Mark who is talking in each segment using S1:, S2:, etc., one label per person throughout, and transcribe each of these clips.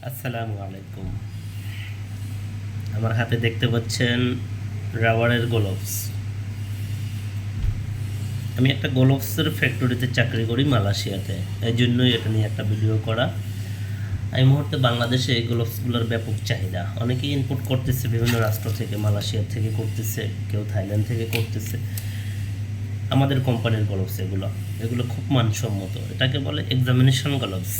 S1: আসসালামু আলাইকুম। আমার হাতে দেখতে পাচ্ছেন রাবারের গ্লোভস। আমি একটা গ্লোভসের ফ্যাক্টরিতে চাকরি করি মালয়েশিয়াতে, এই জন্যই এটা নিয়ে একটা ভিডিও করা। এই মুহূর্তে বাংলাদেশে এই গ্লোভসগুলোর ব্যাপক চাহিদা। অনেকেই ইনপুট করতেছে বিভিন্ন রাষ্ট্র থেকে, মালয়েশিয়া থেকে করতেছে, কেউ থাইল্যান্ড থেকে করতেছে। আমাদের কোম্পানির গ্লোভস এগুলো এগুলো খুব মানসম্মত। এটাকে বলে এক্সামিনেশন গ্লোভস।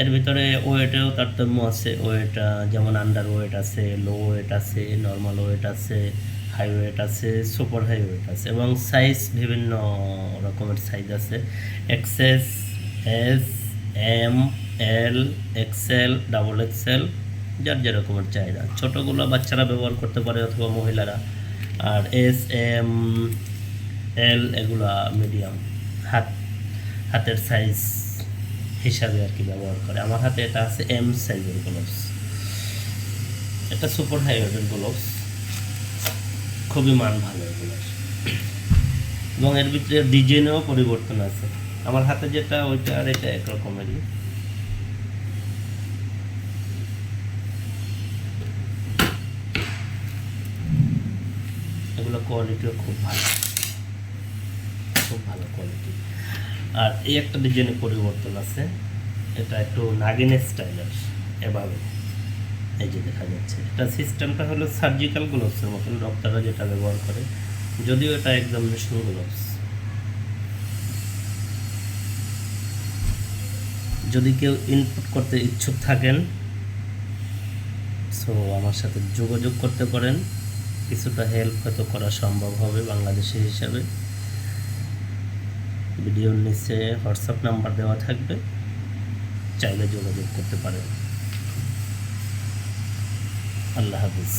S1: এর ভিতরে ওয়েটেও তারতম্য আছে। ওয়েট যেমন আন্ডার ওয়েট আছে, লো ওয়েট আছে, নর্মাল ওয়েট আছে, হাই ওয়েট আছে, সুপার হাই ওয়েট আছে, এবং সাইজ বিভিন্ন রকমের সাইজ আছে। এক্সএস, এস, এম, এল, এক্সেল, ডাবল এক্সেল, যার যে রকমের চাহিদা। ছোটোগুলো বাচ্চারা ব্যবহার করতে পারে অথবা মহিলারা। আর এস, এম, এল এগুলা মিডিয়াম, হাতের সাইজ হিসাবে আর কি ব্যবহার করে। আমার হাতে এটা আছে এম সাইজের গ্লোভস। এটা সুপার হাই ওয়েটের গ্লোভস, খুবই মান ভালো এগুলো, এবং এর ভিতরে ডিজাইনেও পরিবর্তন আছে। আমার হাতে যেটা ওইটা আর এটা একরকমেরই। এগুলো কোয়ালিটিও খুব ভালো, খুব ভালো কোয়ালিটি। আর এই একটা ডিজাইনে পরিবর্তন আছে, এটা একটু নাগিনের স্টাইলের, এভাবে এই যে দেখা যাচ্ছে। এটা সিস্টেমটা হলো সার্জিক্যাল গ্লোভসের মতন, ডক্টররা যেটা ব্যবহার করে, যদিও এটা এক্সামিনেশন গ্লোভস। যদি কেউ ইনপুট করতে ইচ্ছুক থাকেন, সো আমার সাথে যোগাযোগ করতে পারেন। কিছুটা হেল্প হয়তো করা সম্ভব হবে বাংলাদেশি হিসাবে। ভিডিওর নিচে হোয়াটসঅ্যাপ নাম্বার দেওয়া থাকবে, চাইলে যোগাযোগ করতে পারেন। আল্লাহ হাফিজ।